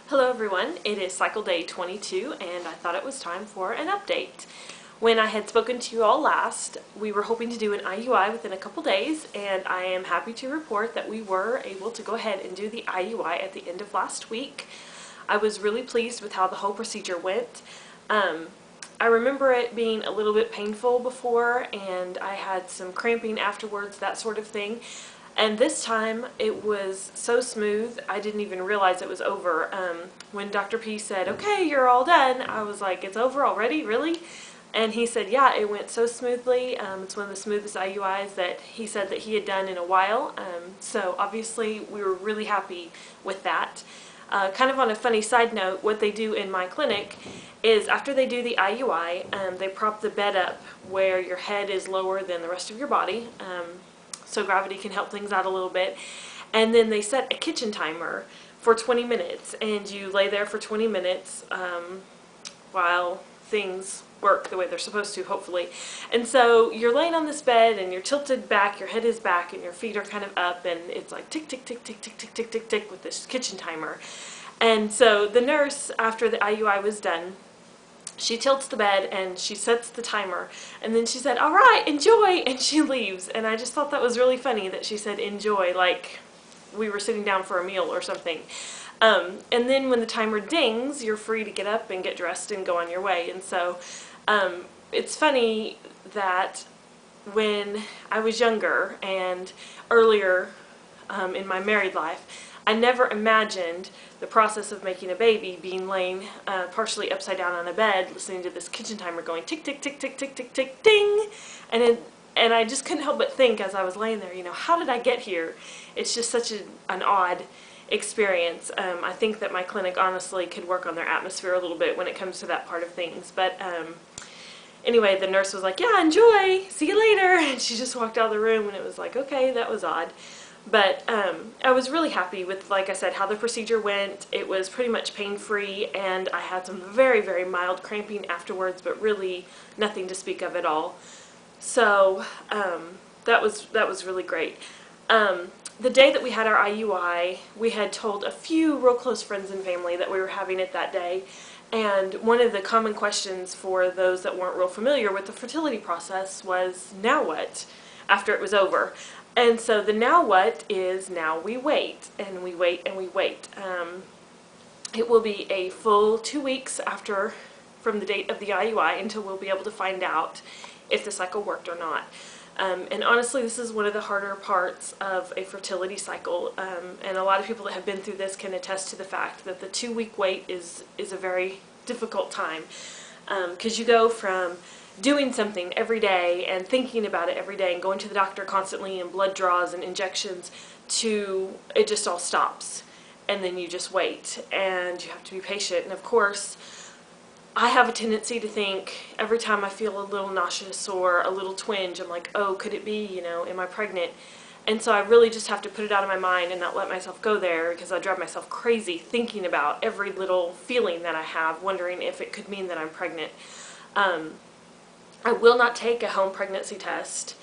Hello everyone, it is cycle day 22 and I thought it was time for an update. When I had spoken to you all last, we were hoping to do an IUI within a couple days, and I am happy to report that we were able to go ahead and do the IUI at the end of last week. I was really pleased with how the whole procedure went. I remember it being a little bit painful before, and I had some cramping afterwards, that sort of thing. And this time it was so smooth, I didn't even realize it was over. When Dr. P said, "Okay, you're all done," I was like, "It's over already? Really?" And he said, yeah, it went so smoothly. It's one of the smoothest IUIs that he said that he had done in a while. So obviously we were really happy with that. Kind of on a funny side note, what they do in my clinic is after they do the IUI, they prop the bed up where your head is lower than the rest of your body. So gravity can help things out a little bit. And then they set a kitchen timer for 20 minutes, and you lay there for 20 minutes while things work the way they're supposed to, hopefully. And so you're laying on this bed and you're tilted back, your head is back, and your feet are kind of up, and it's like tick, tick, tick, tick, tick, tick, tick, tick, tick with this kitchen timer. And so the nurse, after the IUI was done, she tilts the bed and she sets the timer, and then she said, "All right, enjoy," and she leaves. And I just thought that was really funny that she said enjoy, like we were sitting down for a meal or something. And then when the timer dings, you're free to get up and get dressed and go on your way. And so it's funny that when I was younger and earlier in my married life, I never imagined the process of making a baby being laying partially upside down on a bed, listening to this kitchen timer going tick, tick, tick, tick, tick, tick, tick, ding. And I just couldn't help but think as I was laying there, you know, how did I get here? It's just such an odd experience. I think that my clinic honestly could work on their atmosphere a little bit when it comes to that part of things. But anyway, the nurse was like, "Yeah, enjoy, see you later," and she just walked out of the room, and it was like, okay, that was odd. But I was really happy with, like I said, how the procedure went. It was pretty much pain-free, and I had some very, very mild cramping afterwards, but really nothing to speak of at all. So that was really great. The day that we had our IUI, we had told a few real close friends and family that we were having it that day. And one of the common questions for those that weren't real familiar with the fertility process was, now what, after it was over? And so the now what is, now we wait, and we wait, and we wait. It will be a full 2 weeks from the date of the IUI until we'll be able to find out if the cycle worked or not. And honestly, this is one of the harder parts of a fertility cycle, and a lot of people that have been through this can attest to the fact that the 2-week wait is a very difficult time, because you go from doing something every day and thinking about it every day and going to the doctor constantly and blood draws and injections to it just all stops, and then you just wait and you have to be patient. And of course, I have a tendency to think every time I feel a little nauseous or a little twinge, I'm like, oh, could it be, you know, am I pregnant? And so I really just have to put it out of my mind and not let myself go there, because I drive myself crazy thinking about every little feeling that I have, wondering if it could mean that I'm pregnant. I will not take a home pregnancy test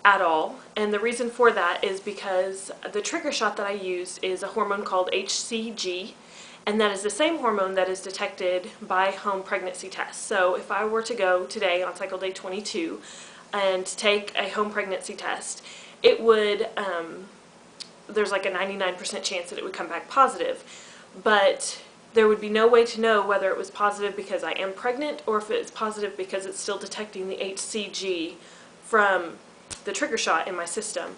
at all, and the reason for that is because the trigger shot that I use is a hormone called HCG, and that is the same hormone that is detected by home pregnancy tests. So if I were to go today on cycle day 22 and take a home pregnancy test, it would, there's like a 99% chance that it would come back positive, but there would be no way to know whether it was positive because I am pregnant or if it's positive because it's still detecting the HCG from the trigger shot in my system.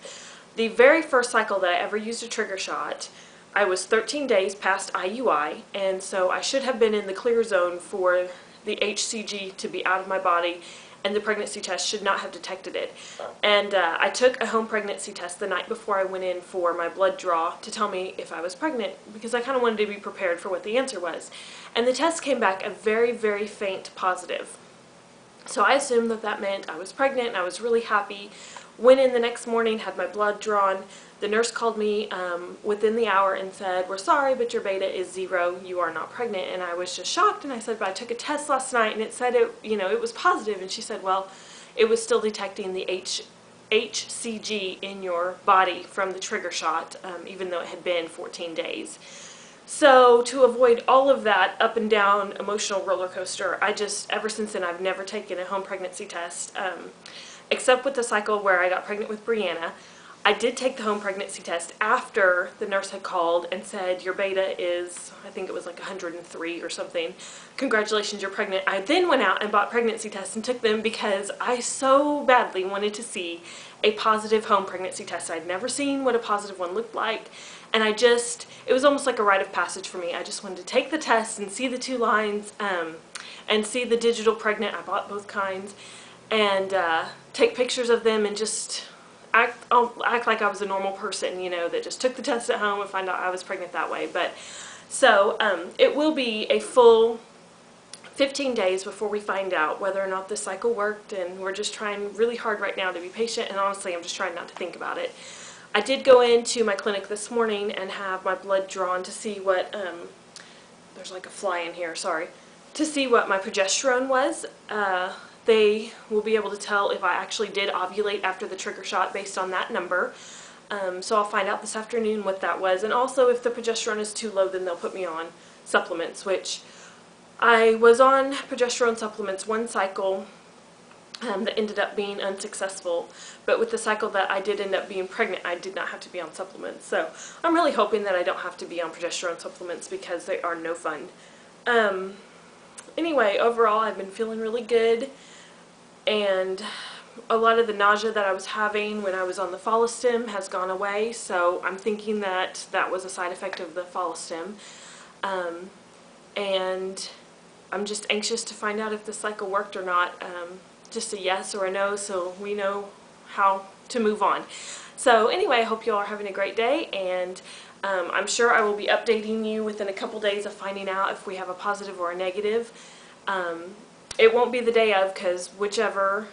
The very first cycle that I ever used a trigger shot, I was 13 days past IUI, and so I should have been in the clear zone for the HCG to be out of my body, and the pregnancy test should not have detected it. And I took a home pregnancy test the night before I went in for my blood draw to tell me if I was pregnant, because I kind of wanted to be prepared for what the answer was. And the test came back a very, very faint positive. So I assumed that that meant I was pregnant, and I was really happy. Went in the next morning, had my blood drawn. The nurse called me within the hour and said, "We're sorry, but your beta is 0. You are not pregnant." And I was just shocked, and I said, "But I took a test last night and it said it was positive." And she said, "Well, it was still detecting the HCG in your body from the trigger shot, even though it had been 14 days. So to avoid all of that up and down emotional roller coaster, ever since then, I've never taken a home pregnancy test, except with the cycle where I got pregnant with Brianna. I did take the home pregnancy test after the nurse had called and said, your beta is, I think it was like 103 or something. Congratulations, you're pregnant. I then went out and bought pregnancy tests and took them because I so badly wanted to see a positive home pregnancy test. I'd never seen what a positive one looked like. And it was almost like a rite of passage for me. I just wanted to take the test and see the 2 lines and see the digital pregnant. I bought both kinds, and take pictures of them and just act like I was a normal person, you know, that just took the test at home and find out I was pregnant that way. But so it will be a full 15 days before we find out whether or not this cycle worked, and we're just trying really hard right now to be patient, and honestly I'm just trying not to think about it. I did go into my clinic this morning and have my blood drawn to see what, there's like a fly in here, sorry, to see what my progesterone was. They will be able to tell if I actually did ovulate after the trigger shot based on that number. So I'll find out this afternoon what that was, and also if the progesterone is too low, then they'll put me on supplements, which I was on progesterone supplements 1 cycle that ended up being unsuccessful, but with the cycle that I did end up being pregnant, I did not have to be on supplements. So I'm really hoping that I don't have to be on progesterone supplements because they are no fun. Anyway, overall I've been feeling really good, and a lot of the nausea that I was having when I was on the Follistim has gone away, so I'm thinking that that was a side effect of the Follistim. And I'm just anxious to find out if the cycle worked or not. Just a yes or a no, so we know how to move on. So anyway, I hope you all are having a great day, and I'm sure I will be updating you within a couple days of finding out if we have a positive or a negative. It won't be the day of, because whichever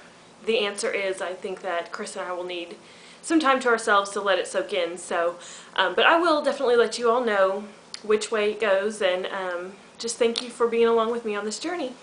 the answer is, I think that Chris and I will need some time to ourselves to let it soak in. So, but I will definitely let you all know which way it goes, and just thank you for being along with me on this journey.